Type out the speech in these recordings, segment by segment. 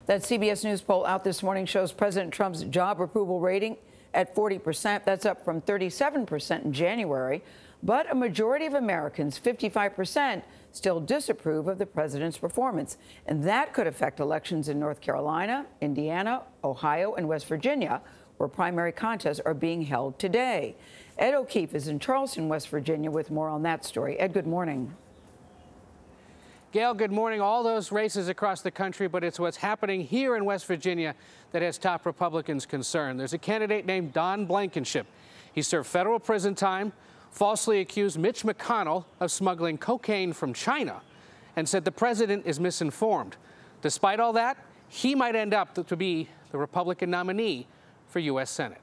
That CBS News poll out this morning shows President Trump's job approval rating at 40%. That's up from 37% in January. But a majority of Americans, 55%, still disapprove of the president's performance. And that could affect elections in North Carolina, Indiana, Ohio, and West Virginia, where primary contests are being held today. Ed O'Keefe is in Charleston, West Virginia, with more on that story. Ed, good morning. Gayle, good morning. All those races across the country, but it's what's happening here in West Virginia that has top Republicans concerned. There's a candidate named Don Blankenship. He served federal prison time, falsely accused Mitch McConnell of smuggling cocaine from China, and said the president is misinformed. Despite all that, he might end up to be the Republican nominee for U.S. Senate.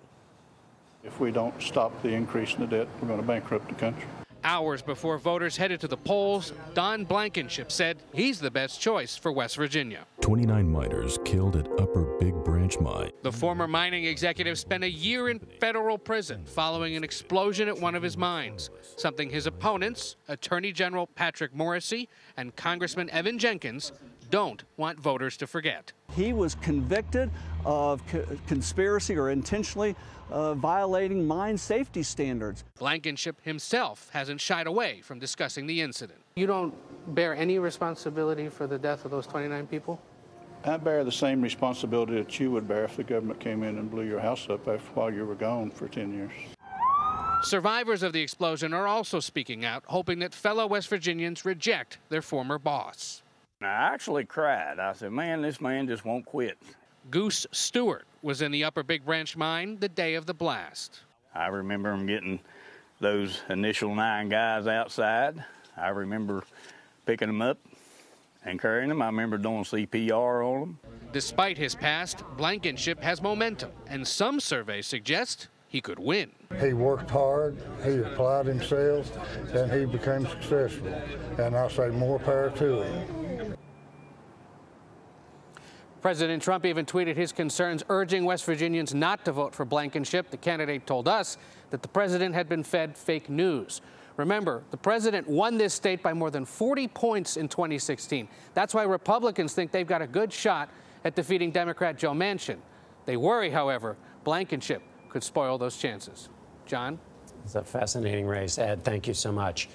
If we don't stop the increase in the debt, we're going to bankrupt the country. Hours before voters headed to the polls, Don Blankenship said he's the best choice for West Virginia. 29 miners killed at Upper Big Branch Mine. The former mining executive spent a year in federal prison following an explosion at one of his mines, something his opponents, Attorney General Patrick Morrisey and Congressman Evan Jenkins, don't want voters to forget. He was convicted of conspiracy or intentionally violating mine safety standards. Blankenship himself hasn't shied away from discussing the incident. You don't bear any responsibility for the death of those 29 people? I bear the same responsibility that you would bear if the government came in and blew your house up while you were gone for 10 years. Survivors of the explosion are also speaking out, hoping that fellow West Virginians reject their former boss. I actually cried. I said, man, this man just won't quit. Goose Stewart was in the Upper Big Branch mine the day of the blast. I remember him getting those initial 9 guys outside. I remember picking them up and carrying them. I remember doing CPR on them. Despite his past, Blankenship has momentum, and some surveys suggest he could win. He worked hard, he applied himself, and he became successful. And I say more power to him. President Trump even tweeted his concerns, urging West Virginians not to vote for Blankenship. The candidate told us that the president had been fed fake news. Remember, the president won this state by more than 40 points in 2016. That's why Republicans think they've got a good shot at defeating Democrat Joe Manchin. They worry, however, Blankenship could spoil those chances. John? It's a fascinating race. Ed, thank you so much.